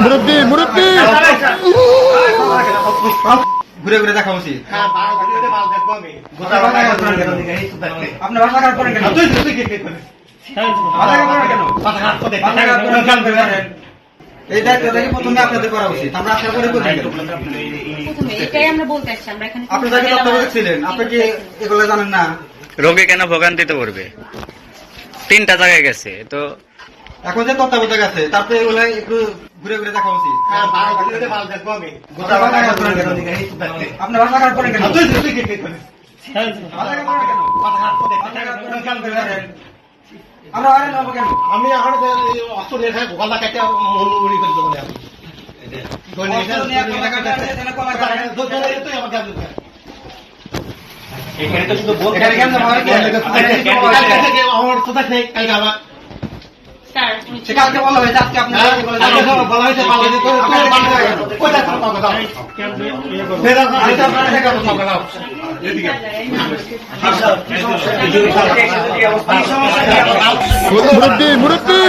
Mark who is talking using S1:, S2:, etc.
S1: মুরব্বী মুরব্বী
S2: ঘুরে ঘুরে দেখা উচিত। আপনার ভাষা খারাপ করেন কেন? এই দায়িত্বটা কি প্রথমে আপনাদের করা উচিত? আমরা আশা করে করি
S3: এটাই আমরা বলতে আসছি। আমরা এখানে
S2: আপনি যাকে তত্ত্বাবধায়ক ছিলেন, আপনি কি এগুলো জানেন না?
S4: রোগী কেন ভোগান্তিতে পড়বে? 3টা জায়গায় গেছে তো
S2: এখন যে তত্ত্বাবধায়ক আছে তারপরে এগুলো একটু ঘুরে ঘুরে দেখা উচিত। আপনার ভাষা খারাপ করেন কেন? আমরা আরে নেবো কেন?
S1: আমি এখন অস্ত্র নিয়ে খাই গোকালটা কেটে মূল্য করে দেবো আমি আমার কোথা থেকে কালকে আবার
S3: স্যার
S2: কালকে বলা হয়েছে, আজকে আপনি
S1: বলা হয়েছে মুরব্বী মুরব্বী